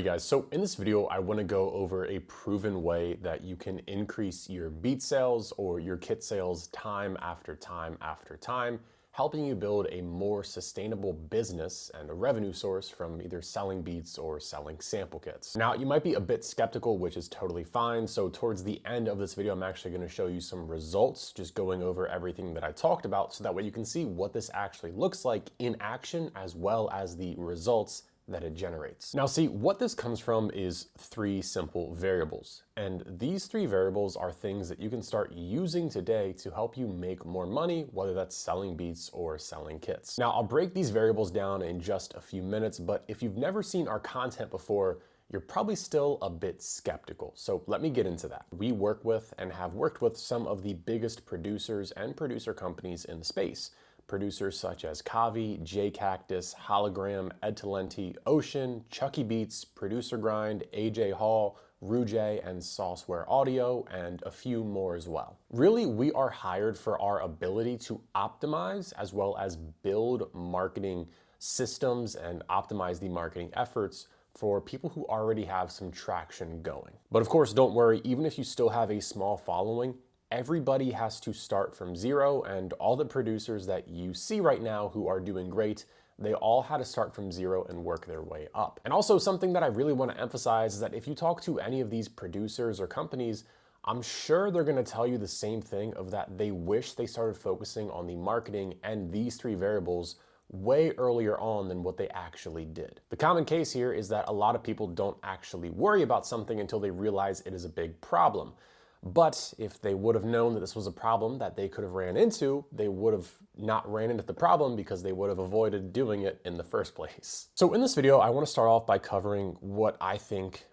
Alrighty guys, so in this video I want to go over a proven way that you can increase your beat sales or your kit sales time after time after time, helping you build a more sustainable business and a revenue source from either selling beats or selling sample kits. Now you might be a bit skeptical, which is totally fine, so towards the end of this video I'm actually going to show you some results, just going over everything that I talked about so that way you can see what this actually looks like in action as well as the results that it generates. Now see, what this comes from is three simple variables. And these three variables are things that you can start using today to help you make more money, whether that's selling beats or selling kits. Now I'll break these variables down in just a few minutes, but if you've never seen our content before, you're probably still a bit skeptical. So let me get into that. We work with and have worked with some of the biggest producers and producer companies in the space. Producers such as Kavi, J Cactus, Hologram, Ed Talenti, Ocean, Chucky Beats, Producer Grind, AJ Hall, Rujay, and Sauceware Audio, and a few more as well. Really, we are hired for our ability to optimize as well as build marketing systems and optimize the marketing efforts for people who already have some traction going. But of course, don't worry, even if you still have a small following, everybody has to start from zero, and all the producers that you see right now who are doing great, they all had to start from zero and work their way up. And also something that I really want to emphasize is that if you talk to any of these producers or companies, I'm sure they're going to tell you the same thing of that they wish they started focusing on the marketing and these three variables way earlier on than what they actually did. The common case here is that a lot of people don't actually worry about something until they realize it is a big problem. But if they would have known that this was a problem that they could have ran into, they would have not ran into the problem because they would have avoided doing it in the first place. So in this video, I want to start off by covering what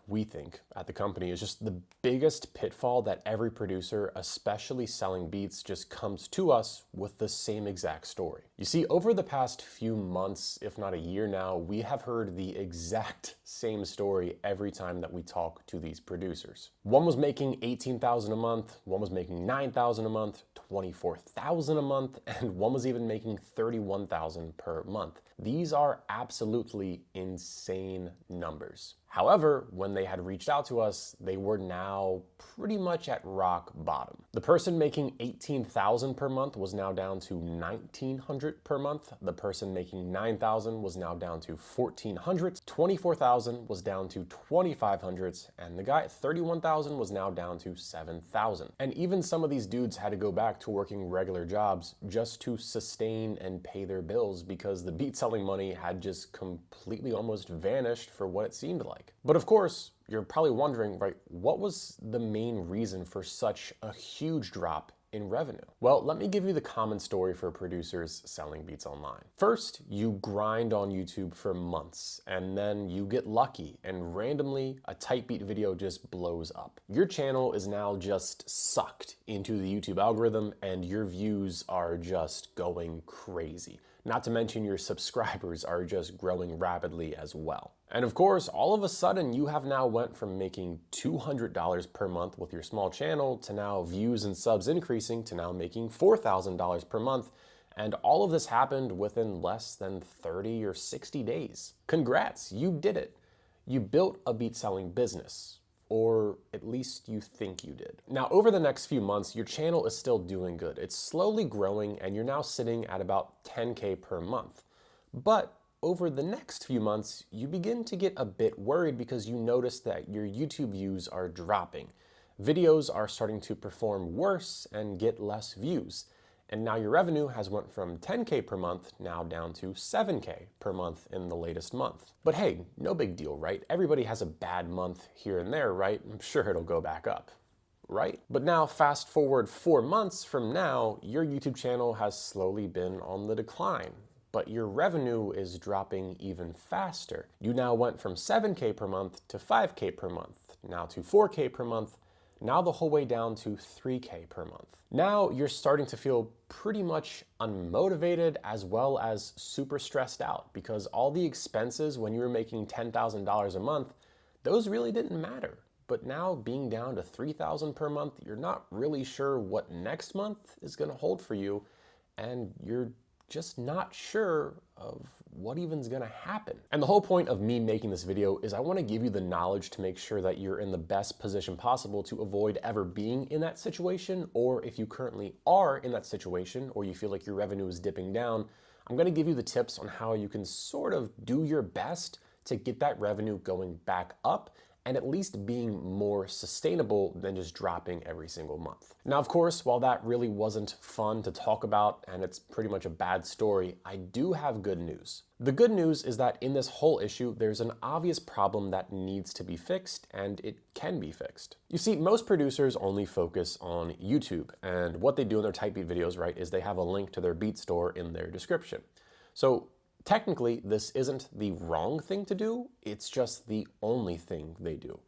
we think at the company is just the biggest pitfall that every producer, especially selling beats, just comes to us with the same exact story. You see, over the past few months, if not a year now, we have heard the exact same story every time that we talk to these producers. One was making $18,000 a month, one was making $9,000 a month, $24,000 a month, and one was even making $31,000 per month. These are absolutely insane numbers. However, when they had reached out to us, they were now pretty much at rock bottom. The person making $18,000 per month was now down to $1,900 per month. The person making $9,000 was now down to $1,400. $24,000 was down to $2,500, and the guy at $31,000 was now down to $7,000. And even some of these dudes had to go back to working regular jobs just to sustain and pay their bills because the beat selling money had just completely almost vanished for what it seemed like. But of course, you're probably wondering, right, what was the main reason for such a huge drop in revenue? Well, let me give you the common story for producers selling beats online. First, you grind on YouTube for months, and then you get lucky, and randomly, a type beat video just blows up. Your channel is now just sucked into the YouTube algorithm, and your views are just going crazy. Not to mention your subscribers are just growing rapidly as well. And of course, all of a sudden you have now went from making $200 per month with your small channel to now views and subs increasing to now making $4,000 per month. And all of this happened within less than 30 or 60 days. Congrats, you did it. You built a beat selling business. Or at least you think you did. Now, over the next few months, your channel is still doing good. It's slowly growing, and you're now sitting at about 10K per month. But over the next few months, you begin to get a bit worried because you notice that your YouTube views are dropping. Videos are starting to perform worse and get less views. And now your revenue has went from 10K per month now down to 7K per month in the latest month. But hey, no big deal, right? Everybody has a bad month here and there, right? I'm sure it'll go back up, right? But now fast forward 4 months from now, your YouTube channel has slowly been on the decline, but your revenue is dropping even faster. You now went from 7K per month to 5K per month, now to 4K per month, now the whole way down to 3K per month. Now you're starting to feel pretty much unmotivated as well as super stressed out because all the expenses when you were making $10,000 a month, those really didn't matter. But now being down to $3,000 per month, you're not really sure what next month is gonna hold for you, and you're just not sure of what even's gonna happen. And the whole point of me making this video is I wanna give you the knowledge to make sure that you're in the best position possible to avoid ever being in that situation, or if you currently are in that situation or you feel like your revenue is dipping down, I'm gonna give you the tips on how you can sort of do your best to get that revenue going back up and at least being more sustainable than just dropping every single month. Now, of course, while that really wasn't fun to talk about and it's pretty much a bad story, I do have good news. The good news is that in this whole issue, there's an obvious problem that needs to be fixed, and it can be fixed. You see, most producers only focus on YouTube, and what they do in their type beat videos, right, is they have a link to their beat store in their description. So technically, this isn't the wrong thing to do, it's just the only thing they do.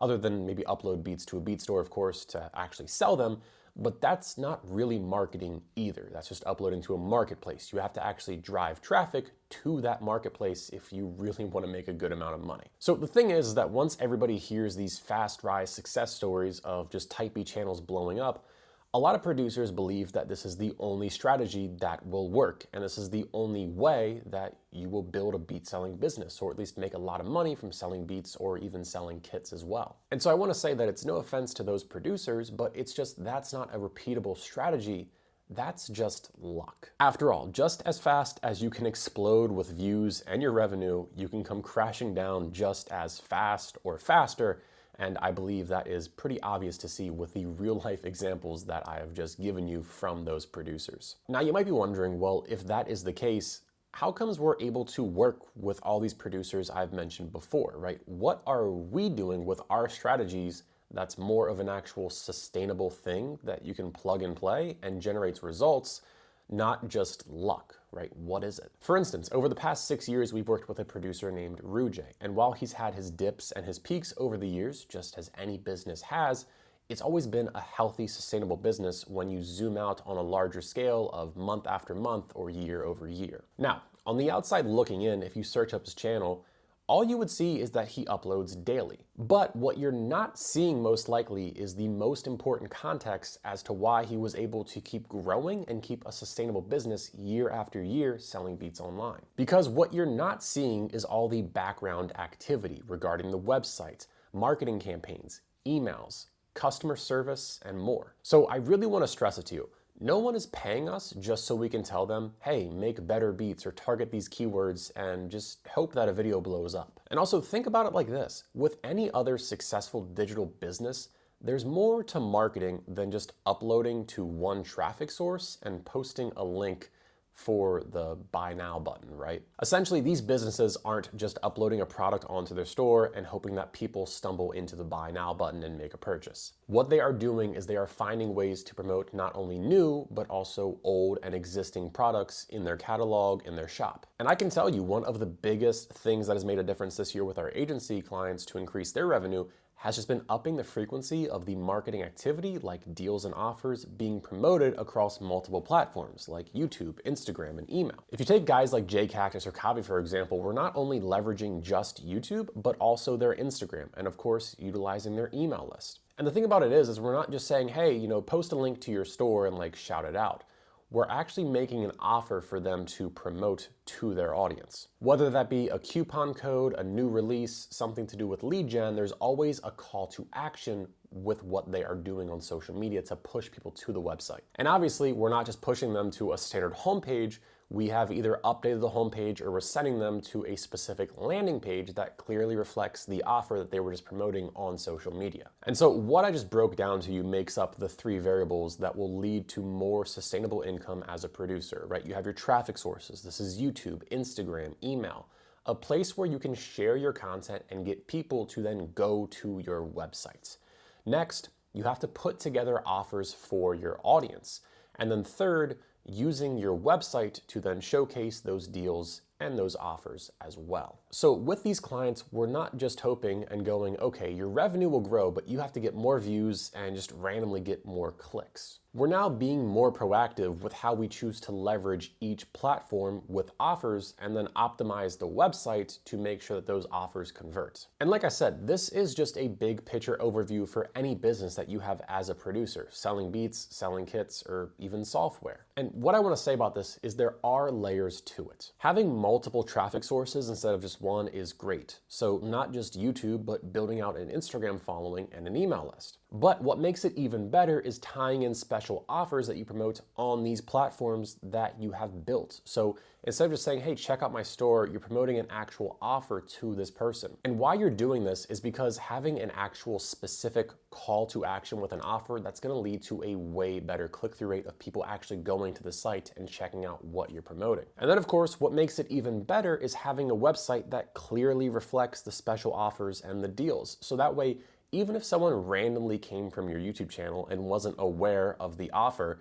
Other than maybe upload beats to a beat store, of course, to actually sell them, but that's not really marketing either. That's just uploading to a marketplace. You have to actually drive traffic to that marketplace if you really want to make a good amount of money. So the thing is that once everybody hears these fast rise success stories of just type beat channels blowing up, a lot of producers believe that this is the only strategy that will work, and this is the only way that you will build a beat selling business, or at least make a lot of money from selling beats or even selling kits as well. And so I want to say that it's no offense to those producers, but it's just that's not a repeatable strategy. That's just luck. After all, just as fast as you can explode with views and your revenue, you can come crashing down just as fast or faster. And I believe that is pretty obvious to see with the real life examples that I have just given you from those producers. Now you might be wondering, well, if that is the case, how comes we're able to work with all these producers I've mentioned before, right? What are we doing with our strategies that's more of an actual sustainable thing that you can plug and play and generates results, not just luck, right? What is it? For instance, over the past 6 years, we've worked with a producer named Rujay. And while he's had his dips and his peaks over the years, just as any business has, it's always been a healthy, sustainable business when you zoom out on a larger scale of month after month or year over year. Now, on the outside looking in, if you search up his channel, all you would see is that he uploads daily. But what you're not seeing most likely is the most important context as to why he was able to keep growing and keep a sustainable business year after year selling beats online. Because what you're not seeing is all the background activity regarding the website, marketing campaigns, emails, customer service, and more. So I really want to stress it to you. No one is paying us just so we can tell them, hey, make better beats or target these keywords and just hope that a video blows up. And also think about it like this. With any other successful digital business, there's more to marketing than just uploading to one traffic source and posting a link for the buy now button, right? Essentially, these businesses aren't just uploading a product onto their store and hoping that people stumble into the buy now button and make a purchase. What they are doing is they are finding ways to promote not only new, but also old and existing products in their catalog, in their shop. And I can tell you, one of the biggest things that has made a difference this year with our agency clients to increase their revenue has just been upping the frequency of the marketing activity, like deals and offers, being promoted across multiple platforms like YouTube, Instagram, and email. If you take guys like Jay Cactus or Kavi, for example, we're not only leveraging just YouTube, but also their Instagram, and of course, utilizing their email list. And the thing about it is we're not just saying, hey, post a link to your store and like shout it out. We're actually making an offer for them to promote to their audience. Whether that be a coupon code, a new release, something to do with lead gen, there's always a call to action with what they are doing on social media to push people to the website. And obviously, we're not just pushing them to a standard homepage. We have either updated the homepage or we're sending them to a specific landing page that clearly reflects the offer that they were just promoting on social media. And so what I just broke down to you makes up the 3 variables that will lead to more sustainable income as a producer, right? You have your traffic sources. This is YouTube, Instagram, email, a place where you can share your content and get people to then go to your websites. Next, you have to put together offers for your audience. And then third, using your website to then showcase those deals and those offers as well. So with these clients, we're not just hoping and going, okay, your revenue will grow, but you have to get more views and just randomly get more clicks. We're now being more proactive with how we choose to leverage each platform with offers and then optimize the website to make sure that those offers convert. And like I said, this is just a big picture overview for any business that you have as a producer, selling beats, selling kits, or even software. And what I want to say about this is there are layers to it. Having multiple traffic sources instead of just one is great. So not just YouTube, but building out an Instagram following and an email list. But what makes it even better is tying in special offers that you promote on these platforms that you have built. So instead of just saying, hey, check out my store, you're promoting an actual offer to this person. And why you're doing this is because having an actual specific call to action with an offer, that's gonna lead to a way better click-through rate of people actually going to the site and checking out what you're promoting. And then of course, what makes it even better is having a website that clearly reflects the special offers and the deals. So that way, even if someone randomly came from your YouTube channel and wasn't aware of the offer,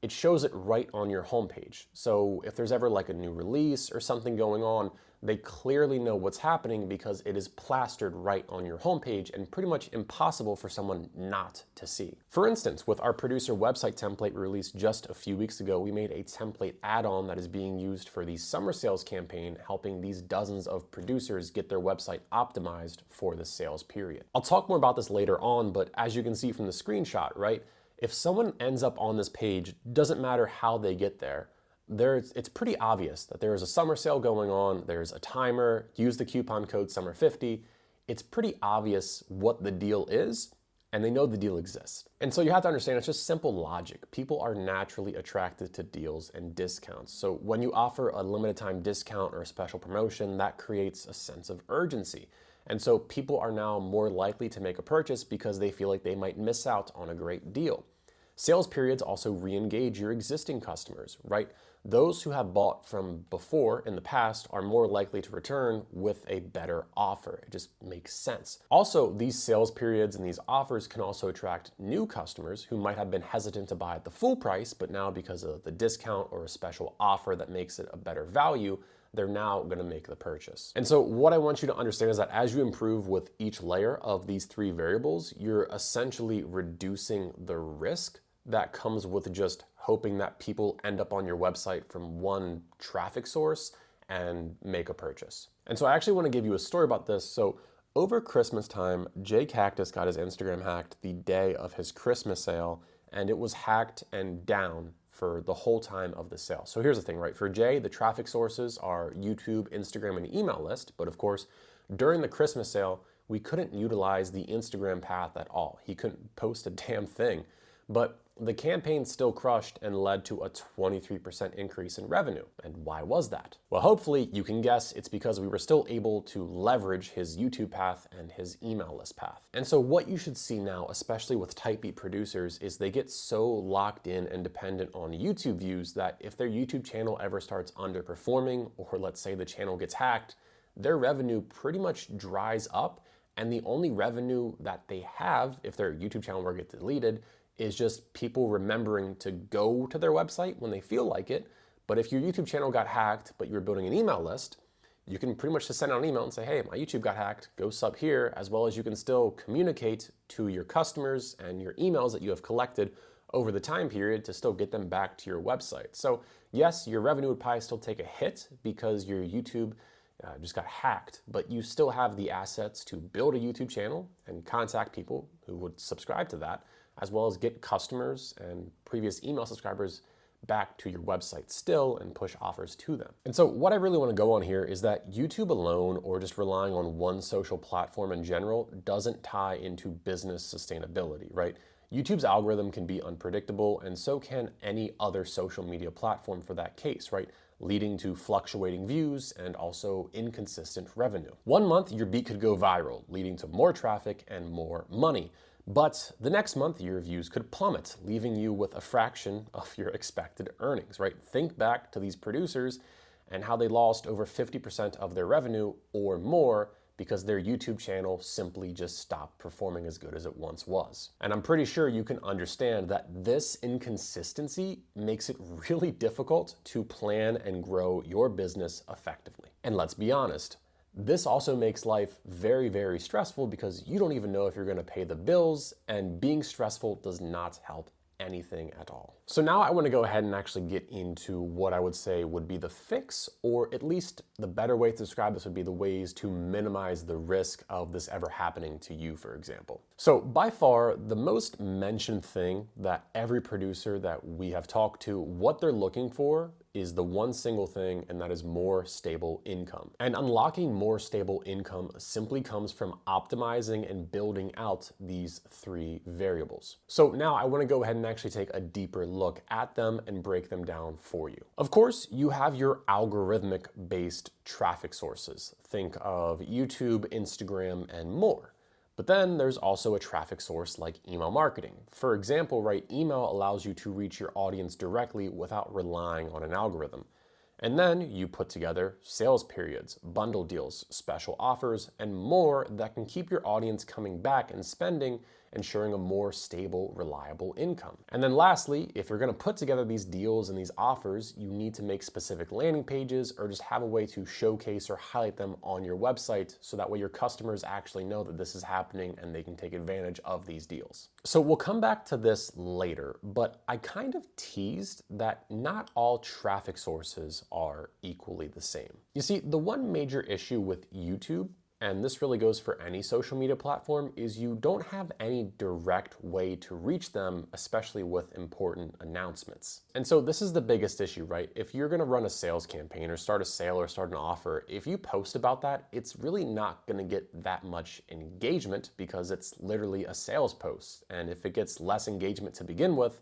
it shows it right on your homepage. So if there's ever like a new release or something going on, they clearly know what's happening because it is plastered right on your homepage and pretty much impossible for someone not to see. For instance, with our producer website template released just a few weeks ago, we made a template add-on that is being used for the summer sales campaign, helping these dozens of producers get their website optimized for the sales period. I'll talk more about this later on, but as you can see from the screenshot, right? If someone ends up on this page, doesn't matter how they get there, it's pretty obvious that there is a summer sale going on, there's a timer, use the coupon code SUMMER50. It's pretty obvious what the deal is, and they know the deal exists. And so you have to understand, it's just simple logic. People are naturally attracted to deals and discounts. So when you offer a limited time discount or a special promotion, that creates a sense of urgency. And so people are now more likely to make a purchase because they feel like they might miss out on a great deal. Sales periods also re-engage your existing customers, right? Those who have bought from before in the past are more likely to return with a better offer. It just makes sense. Also, these sales periods and these offers can also attract new customers who might have been hesitant to buy at the full price, but now because of the discount or a special offer that makes it a better value, they're now going to make the purchase. And so what I want you to understand is that as you improve with each layer of these three variables, you're essentially reducing the risk that comes with just hoping that people end up on your website from one traffic source and make a purchase. And so I actually want to give you a story about this. So over Christmas time, Jay Cactus got his Instagram hacked the day of his Christmas sale, and it was hacked and down for the whole time of the sale. So here's the thing, right? For Jay, the traffic sources are YouTube, Instagram, and email list. But of course, during the Christmas sale, we couldn't utilize the Instagram path at all. He couldn't post a damn thing. But the campaign still crushed and led to a 23% increase in revenue. And why was that? Well, hopefully you can guess it's because we were still able to leverage his YouTube path and his email list path. And so what you should see now, especially with type beat producers, is they get so locked in and dependent on YouTube views that if their YouTube channel ever starts underperforming, or let's say the channel gets hacked, their revenue pretty much dries up. And the only revenue that they have, if their YouTube channel were to get deleted, is just people remembering to go to their website when they feel like it. But if your YouTube channel got hacked, but you were building an email list, you can pretty much just send out an email and say, hey, my YouTube got hacked, go sub here, as well as you can still communicate to your customers and your emails that you have collected over the time period to still get them back to your website. So yes, your revenue would probably still take a hit because your YouTube just got hacked, but you still have the assets to build a YouTube channel and contact people who would subscribe to that, as well as get customers and previous email subscribers back to your website still and push offers to them. And so what I really want to go on here is that YouTube alone, or just relying on one social platform in general, doesn't tie into business sustainability, right? YouTube's algorithm can be unpredictable, and so can any other social media platform for that case, right? Leading to fluctuating views and also inconsistent revenue. One month, your beat could go viral, leading to more traffic and more money. But the next month, your views could plummet, leaving you with a fraction of your expected earnings, right? Think back to these producers and how they lost over 50% of their revenue or more because their YouTube channel simply just stopped performing as good as it once was. And I'm pretty sure you can understand that this inconsistency makes it really difficult to plan and grow your business effectively. And let's be honest, this also makes life very, very stressful because you don't even know if you're going to pay the bills, and being stressful does not help anything at all. So now I want to go ahead and actually get into what I would say would be the fix, or at least the better way to describe this would be the ways to minimize the risk of this ever happening to you, for example. So by far, the most mentioned thing that every producer that we have talked to, what they're looking for is the one single thing, and that is more stable income. And unlocking more stable income simply comes from optimizing and building out these three variables. So now I want to go ahead and actually take a deeper look at them and break them down for you. Of course, you have your algorithmic based traffic sources. Think of YouTube, Instagram, and more. But then there's also a traffic source like email marketing. For example, right, email allows you to reach your audience directly without relying on an algorithm. And then you put together sales periods, bundle deals, special offers, and more that can keep your audience coming back and spending, ensuring a more stable, reliable income. And then lastly, if you're going to put together these deals and these offers, you need to make specific landing pages or just have a way to showcase or highlight them on your website so that way your customers actually know that this is happening and they can take advantage of these deals. So we'll come back to this later, but I kind of teased that not all traffic sources are equally the same. You see, the one major issue with YouTube, and this really goes for any social media platform, is you don't have any direct way to reach them, especially with important announcements. And so this is the biggest issue, right? If you're gonna run a sales campaign or start a sale or start an offer, if you post about that, it's really not gonna get that much engagement because it's literally a sales post. And if it gets less engagement to begin with,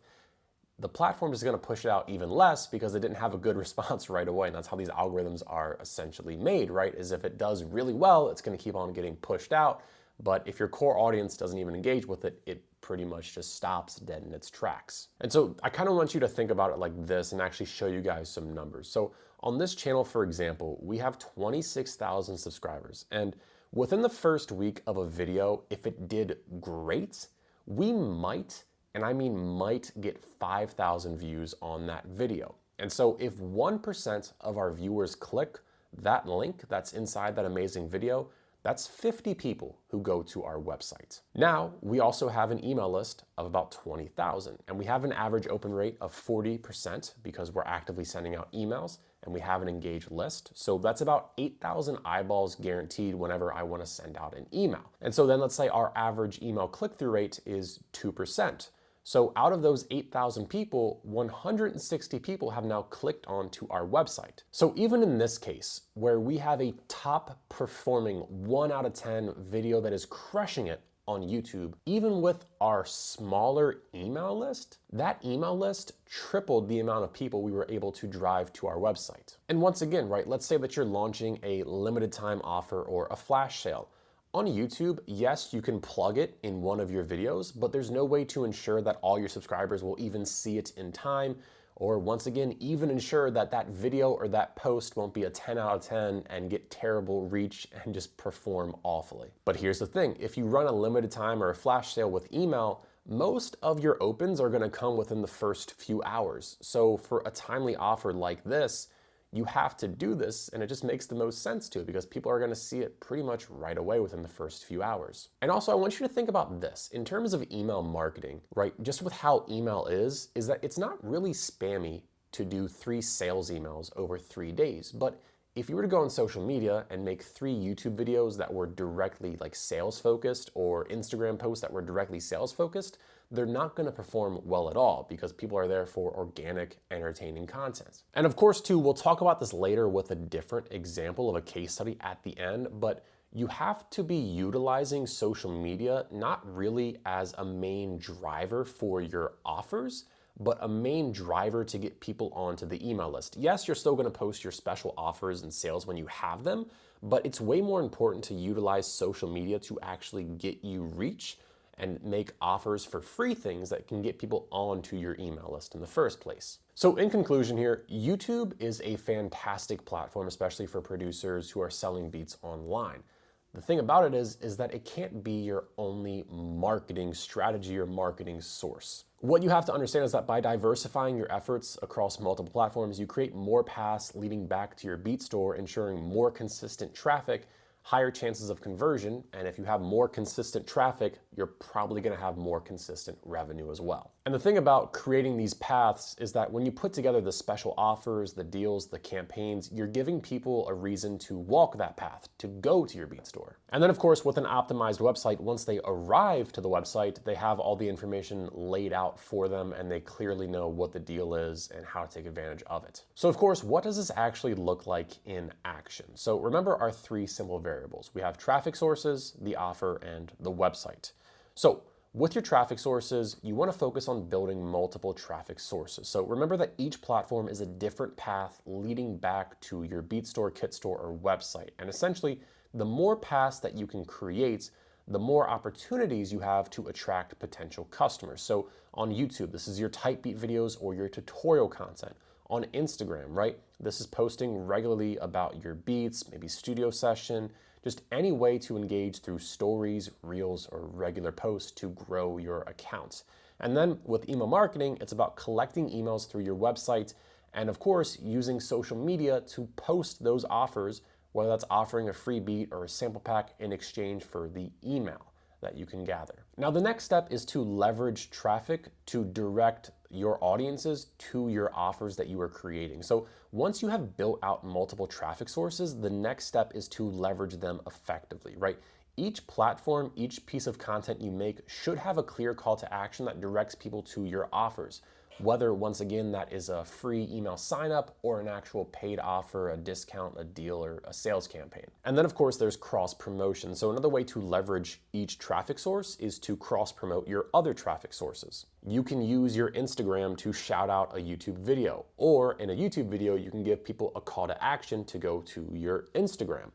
the platform is going to push it out even less because it didn't have a good response right away. And that's how these algorithms are essentially made, right? Is if it does really well, it's going to keep on getting pushed out. But if your core audience doesn't even engage with it, it pretty much just stops dead in its tracks. And so I kind of want you to think about it like this and actually show you guys some numbers. So on this channel, for example, we have 26,000 subscribers. And within the first week of a video, if it did great, we might, and I mean might, get 5,000 views on that video. And so if 1% of our viewers click that link that's inside that amazing video, that's 50 people who go to our website. Now, we also have an email list of about 20,000, and we have an average open rate of 40% because we're actively sending out emails, and we have an engaged list. So that's about 8,000 eyeballs guaranteed whenever I want to send out an email. And so then let's say our average email click-through rate is 2%. So out of those 8,000 people, 160 people have now clicked onto our website. So even in this case, where we have a top performing 1 out of 10 video that is crushing it on YouTube, even with our smaller email list, that email list tripled the amount of people we were able to drive to our website. And once again, right, let's say that you're launching a limited time offer or a flash sale. On YouTube, yes, you can plug it in one of your videos, but there's no way to ensure that all your subscribers will even see it in time, or once again, even ensure that that video or that post won't be a 10 out of 10 and get terrible reach and just perform awfully. But here's the thing, if you run a limited time or a flash sale with email, most of your opens are gonna come within the first few hours. So for a timely offer like this, you have to do this, and it just makes the most sense to it because people are gonna see it pretty much right away within the first few hours. And also, I want you to think about this. In terms of email marketing, right, just with how email is that it's not really spammy to do 3 sales emails over 3 days. But if you were to go on social media and make 3 YouTube videos that were directly like sales focused or Instagram posts that were directly sales focused, they're not going to perform well at all because people are there for organic, entertaining content. And of course, too, we'll talk about this later with a different example of a case study at the end, but you have to be utilizing social media not really as a main driver for your offers, but a main driver to get people onto the email list. Yes, you're still going to post your special offers and sales when you have them, but it's way more important to utilize social media to actually get you reach and make offers for free things that can get people onto your email list in the first place. So in conclusion here, YouTube is a fantastic platform, especially for producers who are selling beats online. The thing about it is that it can't be your only marketing strategy or marketing source. What you have to understand is that by diversifying your efforts across multiple platforms, you create more paths leading back to your Beat store, ensuring more consistent traffic, higher chances of conversion, and if you have more consistent traffic, you're probably going to have more consistent revenue as well. And the thing about creating these paths is that when you put together the special offers, the deals, the campaigns, you're giving people a reason to walk that path, to go to your Beat store. And then of course, with an optimized website, once they arrive to the website, they have all the information laid out for them and they clearly know what the deal is and how to take advantage of it. So of course, what does this actually look like in action? So remember our three simple variables. We have traffic sources, the offer, and the website. So with your traffic sources, you want to focus on building multiple traffic sources. So remember that each platform is a different path leading back to your Beat store, Kit store, or website. And essentially, the more paths that you can create, the more opportunities you have to attract potential customers. So on YouTube, this is your type beat videos or your tutorial content. On Instagram, right? This is posting regularly about your beats, maybe studio session, just any way to engage through stories, reels, or regular posts to grow your accounts. And then with email marketing, it's about collecting emails through your website and of course, using social media to post those offers, whether that's offering a free beat or a sample pack in exchange for the email that you can gather. Now, the next step is to leverage traffic to direct your audiences to your offers that you are creating. So once you have built out multiple traffic sources, the next step is to leverage them effectively, right? Each platform, each piece of content you make should have a clear call to action that directs people to your offers. Whether, once again, that is a free email sign up or an actual paid offer, a discount, a deal, or a sales campaign. And then of course there's cross promotion. So another way to leverage each traffic source is to cross promote your other traffic sources. You can use your Instagram to shout out a YouTube video, or in a YouTube video, you can give people a call to action to go to your Instagram.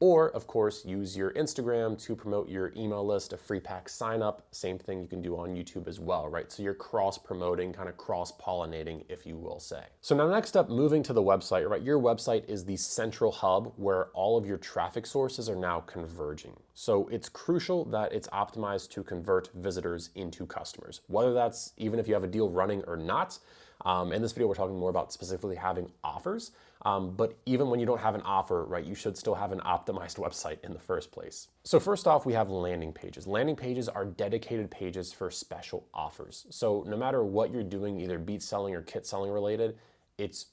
Or, of course, use your Instagram to promote your email list, a free pack sign up. Same thing you can do on YouTube as well, right? So you're cross-promoting, kind of cross-pollinating, if you will say. So now next up, moving to the website, right? Your website is the central hub where all of your traffic sources are now converging. So it's crucial that it's optimized to convert visitors into customers, whether that's even if you have a deal running or not. In this video, we're talking more about specifically having offers, but even when you don't have an offer, right, you should still have an optimized website in the first place. So first off, we have landing pages. Landing pages are dedicated pages for special offers. So no matter what you're doing, either beat selling or kit selling related, it's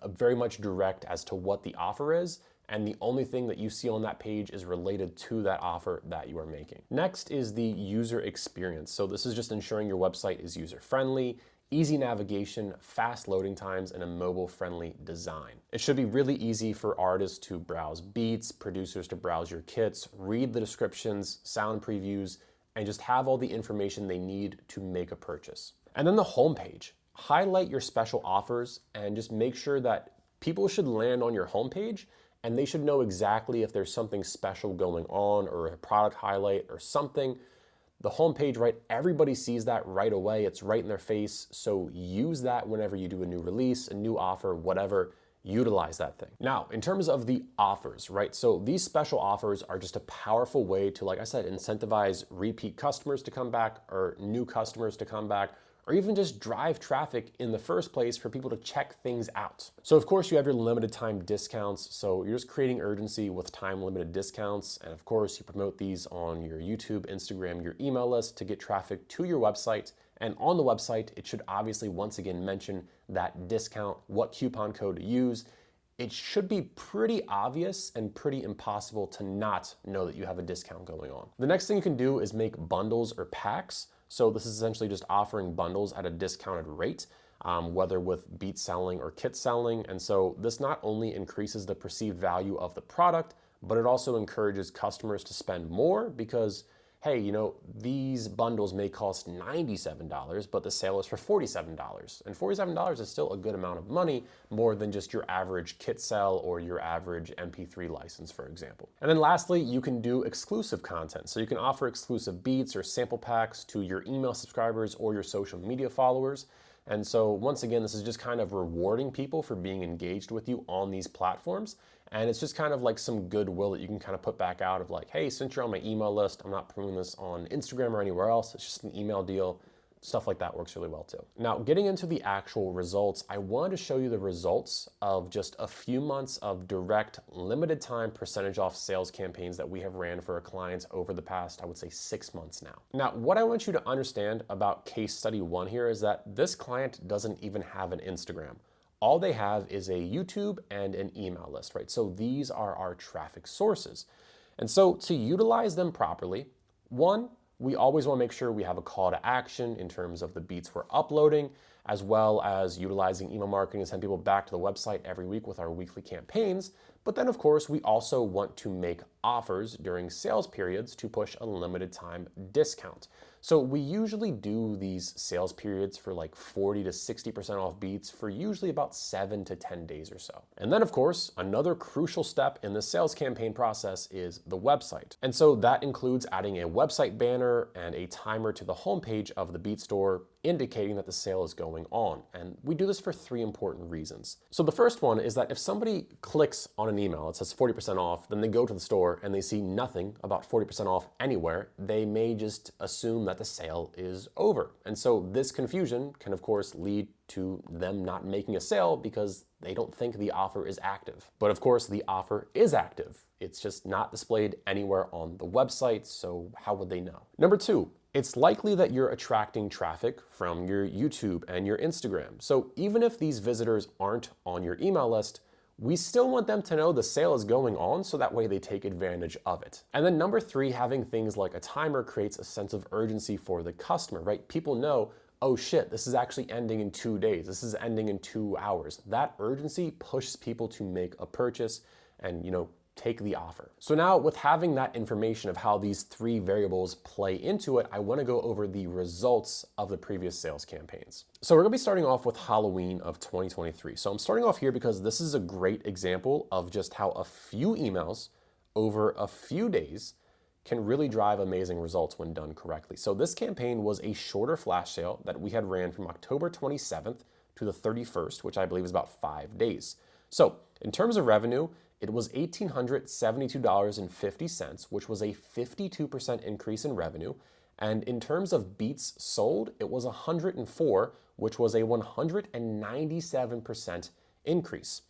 very much direct as to what the offer is, and the only thing that you see on that page is related to that offer that you are making. Next is the user experience. So this is just ensuring your website is user-friendly, easy navigation, fast loading times, and a mobile-friendly design. It should be really easy for artists to browse beats, producers to browse your kits, read the descriptions, sound previews, and just have all the information they need to make a purchase. And then the homepage. Highlight your special offers and just make sure that people should land on your homepage and they should know exactly if there's something special going on or a product highlight or something. The homepage, right? Everybody sees that right away. It's right in their face. So use that whenever you do a new release, a new offer, whatever, utilize that thing. Now, in terms of the offers, right? So these special offers are just a powerful way to, like I said, incentivize repeat customers to come back or new customers to come back, or even just drive traffic in the first place for people to check things out. So of course you have your limited time discounts. So you're just creating urgency with time limited discounts. And of course you promote these on your YouTube, Instagram, your email list to get traffic to your website. And on the website, it should obviously once again mention that discount, what coupon code to use. It should be pretty obvious and pretty impossible to not know that you have a discount going on. The next thing you can do is make bundles or packs. So this is essentially just offering bundles at a discounted rate, whether with beat selling or kit selling. And so this not only increases the perceived value of the product, but it also encourages customers to spend more because, hey, you know, these bundles may cost $97, but the sale is for $47. And $47 is still a good amount of money, more than just your average kit sell or your average MP3 license, for example. And then lastly, you can do exclusive content. So you can offer exclusive beats or sample packs to your email subscribers or your social media followers. And so once again, this is just kind of rewarding people for being engaged with you on these platforms. And it's just kind of like some goodwill that you can kind of put back out of like, hey, since you're on my email list, I'm not promoting this on Instagram or anywhere else. It's just an email deal. Stuff like that works really well too. Now, getting into the actual results, I wanted to show you the results of just a few months of direct limited time percentage off sales campaigns that we have ran for our clients over the past, I would say 6 months now. Now, what I want you to understand about case study 1 here is that this client doesn't even have an Instagram. All they have is a YouTube and an email list, right? So these are our traffic sources. And so to utilize them properly, 1, we always want to make sure we have a call to action in terms of the beats we're uploading, as well as utilizing email marketing to send people back to the website every week with our weekly campaigns. But then, of course, we also want to make offers during sales periods to push a limited time discount. So we usually do these sales periods for like 40 to 60% off beats for usually about 7 to 10 days or so. And then, of course, another crucial step in the sales campaign process is the website. And so that includes adding a website banner and a timer to the homepage of the Beat Store, indicating that the sale is going on. And we do this for 3 important reasons. So the first one is that if somebody clicks on an email, it says 40% off, then they go to the store and they see nothing about 40% off anywhere, they may just assume that the sale is over. And so this confusion can, of course, lead to them not making a sale because they don't think the offer is active. But of course, the offer is active. It's just not displayed anywhere on the website, so how would they know? Number 2, it's likely that you're attracting traffic from your YouTube and your Instagram. So even if these visitors aren't on your email list, we still want them to know the sale is going on so that way they take advantage of it. And then number 3, having things like a timer creates a sense of urgency for the customer, right? People know, oh shit, this is actually ending in 2 days. This is ending in 2 hours. That urgency pushes people to make a purchase and, take the offer. So now with having that information of how these 3 variables play into it, I want to go over the results of the previous sales campaigns. So we're going to be starting off with Halloween of 2023. So I'm starting off here because this is a great example of just how a few emails over a few days can really drive amazing results when done correctly. So this campaign was a shorter flash sale that we had ran from October 27th to the 31st, which I believe is about 5 days. So in terms of revenue, it was $1,872.50, which was a 52% increase in revenue. And in terms of beats sold, it was 104, which was a 197% increase.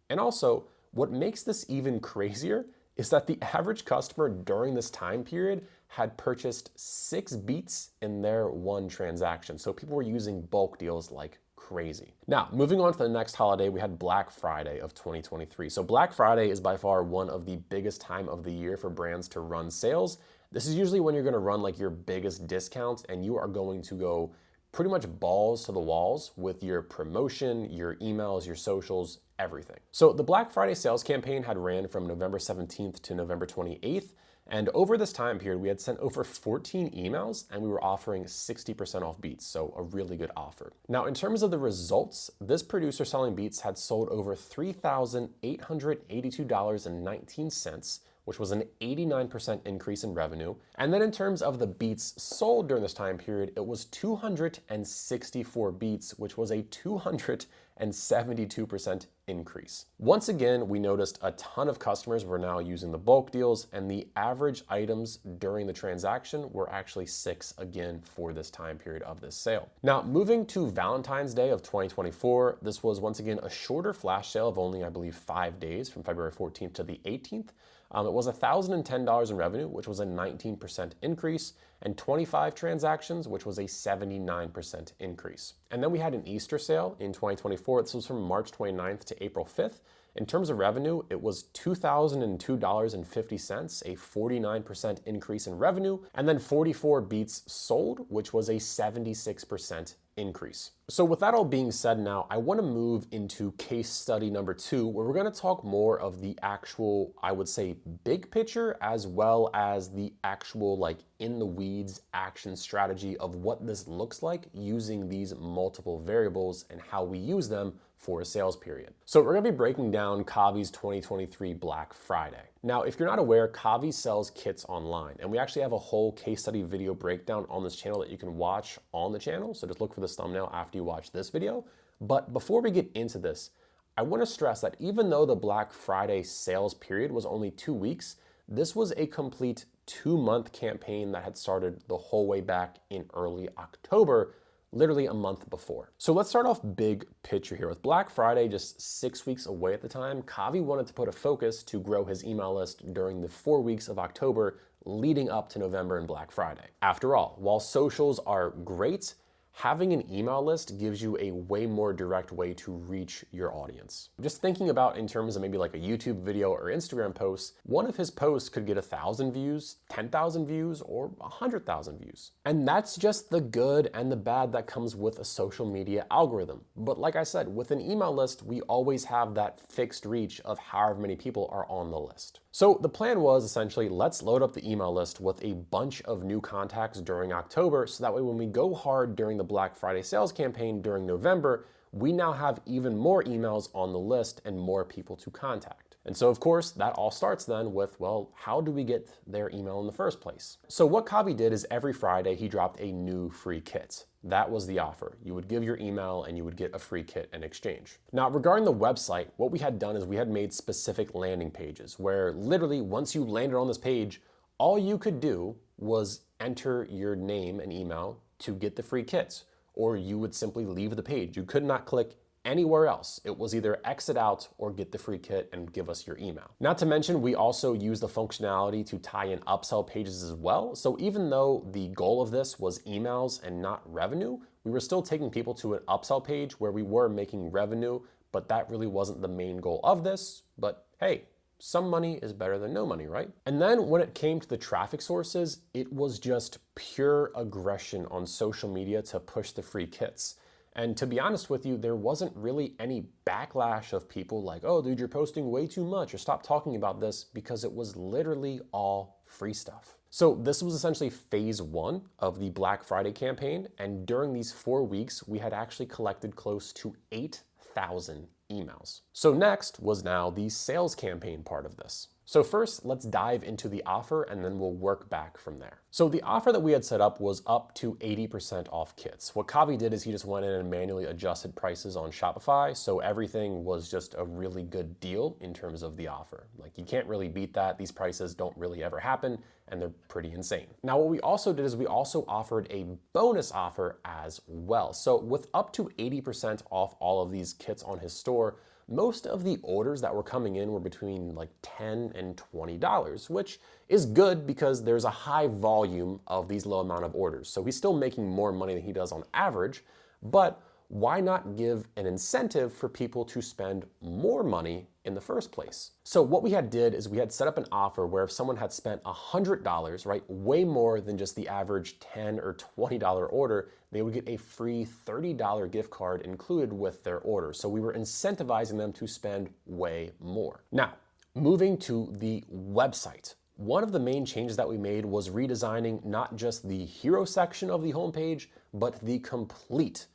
And also, what makes this even crazier is that the average customer during this time period had purchased 6 beats in their one transaction. So people were using bulk deals like crazy. Now, moving on to the next holiday, we had Black Friday of 2023. So Black Friday is by far one of the biggest time of the year for brands to run sales. This is usually when you're going to run like your biggest discounts and you are going to go pretty much balls to the walls with your promotion, your emails, your socials, everything. So the Black Friday sales campaign had ran from November 17th to November 28th. And over this time period, we had sent over 14 emails and we were offering 60% off beats, so a really good offer. Now, in terms of the results, this producer selling beats had sold over $3,882.19, which was an 89% increase in revenue. And then in terms of the beats sold during this time period, it was 264 beats, which was a 272% increase. Once again, we noticed a ton of customers were now using the bulk deals, and the average items during the transaction were actually 6 again for this time period of this sale. Now, moving to Valentine's Day of 2024, this was once again a shorter flash sale of only, I believe, 5 days from February 14th to the 18th. It was $1,010 in revenue, which was a 19% increase, and 25 transactions, which was a 79% increase. And then we had an Easter sale in 2024. This was from March 29th to April 5th. In terms of revenue, it was $2,002.50, a 49% increase in revenue, and then 44 beats sold, which was a 76% increase. So with that all being said now, I want to move into case study number 2, where we're going to talk more of the actual, I would say, big picture, as well as the actual like in the weeds action strategy of what this looks like using these multiple variables and how we use them for a sales period. So we're going to be breaking down Kavi's 2023 Black Friday. Now, if you're not aware, Kavi sells kits online, and we actually have a whole case study video breakdown on this channel that you can watch on the channel. So just look for this thumbnail after you watch this video. But before we get into this, I want to stress that even though the Black Friday sales period was only 2 weeks, this was a complete 2-month campaign that had started the whole way back in early October, literally a month before. So let's start off big picture here. With Black Friday just 6 weeks away at the time, Kavi wanted to put a focus to grow his email list during the 4 weeks of October leading up to November and Black Friday. After all, while socials are great, having an email list gives you a way more direct way to reach your audience. Just thinking about in terms of maybe like a YouTube video or Instagram post, one of his posts could get 1,000 views, 10,000 views, or 100,000 views. And that's just the good and the bad that comes with a social media algorithm. But like I said, with an email list, we always have that fixed reach of however many people are on the list. So the plan was essentially, let's load up the email list with a bunch of new contacts during October, so that way when we go hard during the Black Friday sales campaign during November, we now have even more emails on the list and more people to contact. And so of course, that all starts then with, well, how do we get their email in the first place? So what Kavi did is every Friday he dropped a new free kit. That was the offer. You would give your email and you would get a free kit in exchange. Now, regarding the website, what we had done is we had made specific landing pages where literally once you landed on this page, all you could do was enter your name and email to get the free kits, or you would simply leave the page. You could not click anywhere else. It was either exit out or get the free kit and give us your email. Not to mention, we also use the functionality to tie in upsell pages as well. So even though the goal of this was emails and not revenue, we were still taking people to an upsell page where we were making revenue, but that really wasn't the main goal of this. But hey, some money is better than no money, right? And then when it came to the traffic sources, it was just pure aggression on social media to push the free kits. And to be honest with you, there wasn't really any backlash of people like, oh, dude, you're posting way too much, or stop talking about this, because it was literally all free stuff. So this was essentially phase 1 of the Black Friday campaign. And during these 4 weeks, we had actually collected close to 8,000 emails. So next was now the sales campaign part of this. So first, let's dive into the offer and then we'll work back from there. So the offer that we had set up was up to 80% off kits. What Kavi did is he just went in and manually adjusted prices on Shopify, so everything was just a really good deal in terms of the offer. Like, you can't really beat that. These prices don't really ever happen, and they're pretty insane. Now, what we also did is we also offered a bonus offer as well. So with up to 80% off all of these kits on his store, most of the orders that were coming in were between like $10 and $20, which is good because there's a high volume of these low amount of orders. So he's still making more money than he does on average, but why not give an incentive for people to spend more money in the first place? So what we had did is we had set up an offer where if someone had spent $100, right, way more than just the average $10 or $20 order, they would get a free $30 gift card included with their order. So we were incentivizing them to spend way more. Now, moving to the website. One of the main changes that we made was redesigning not just the hero section of the homepage, but the complete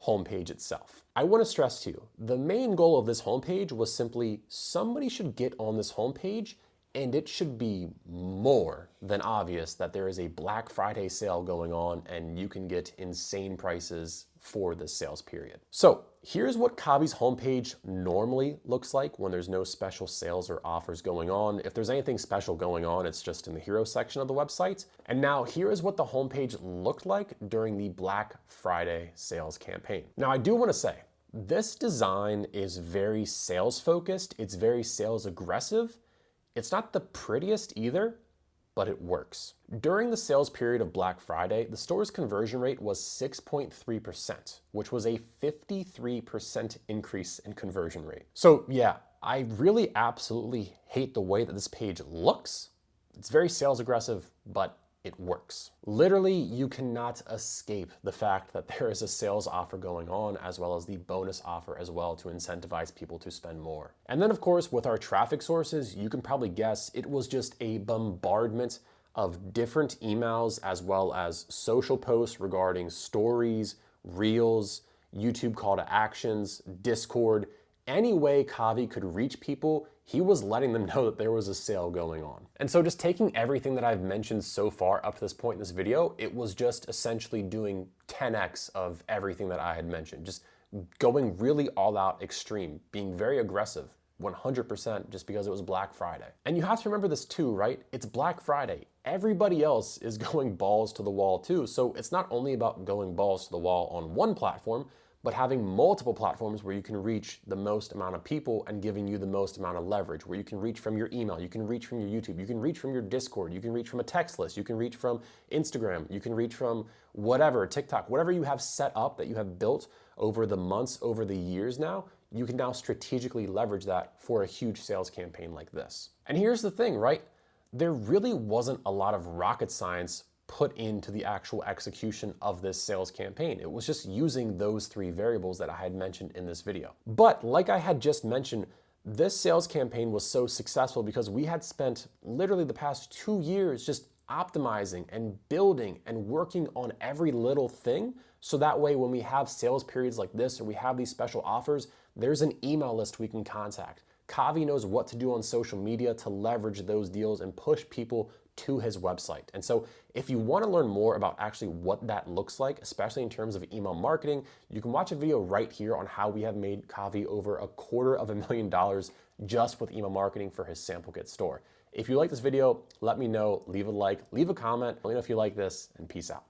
homepage itself. I want to stress to you, the main goal of this homepage was simply somebody should get on this homepage and it should be more than obvious that there is a Black Friday sale going on and you can get insane prices for this sales period. So here's what Kavi's homepage normally looks like when there's no special sales or offers going on. If there's anything special going on, it's just in the hero section of the website. And now here is what the homepage looked like during the Black Friday sales campaign. Now I do want to say, this design is very sales focused. It's very sales aggressive. It's not the prettiest either, but it works. During the sales period of Black Friday, the store's conversion rate was 6.3%, which was a 53% increase in conversion rate. So yeah, I really absolutely hate the way that this page looks. It's very sales aggressive, but it works. Literally, you cannot escape the fact that there is a sales offer going on, as well as the bonus offer as well, to incentivize people to spend more. And then of course, with our traffic sources, you can probably guess it was just a bombardment of different emails, as well as social posts regarding stories, reels, YouTube call to actions, Discord. Any way Kavi could reach people, he was letting them know that there was a sale going on. And so just taking everything that I've mentioned so far up to this point in this video, it was just essentially doing 10x of everything that I had mentioned. Just going really all out extreme, being very aggressive, 100% just because it was Black Friday. And you have to remember this too, right? It's Black Friday. Everybody else is going balls to the wall too. So it's not only about going balls to the wall on one platform, but having multiple platforms where you can reach the most amount of people and giving you the most amount of leverage, where you can reach from your email, you can reach from your YouTube, you can reach from your Discord, you can reach from a text list, you can reach from Instagram, you can reach from whatever, TikTok, whatever you have set up that you have built over the months, over the years now, you can now strategically leverage that for a huge sales campaign like this. And here's the thing, right? There really wasn't a lot of rocket science put into the actual execution of this sales campaign. It was just using those three variables that I had mentioned in this video. But like I had just mentioned, this sales campaign was so successful because we had spent literally the past 2 years just optimizing and building and working on every little thing. So that way, when we have sales periods like this or we have these special offers, there's an email list we can contact. Kavi knows what to do on social media to leverage those deals and push people to his website. And so if you want to learn more about actually what that looks like, especially in terms of email marketing, you can watch a video right here on how we have made Kavi over $250,000 just with email marketing for his sample kit store. If you like this video, let me know, leave a like, leave a comment, let me know if you like this, and peace out.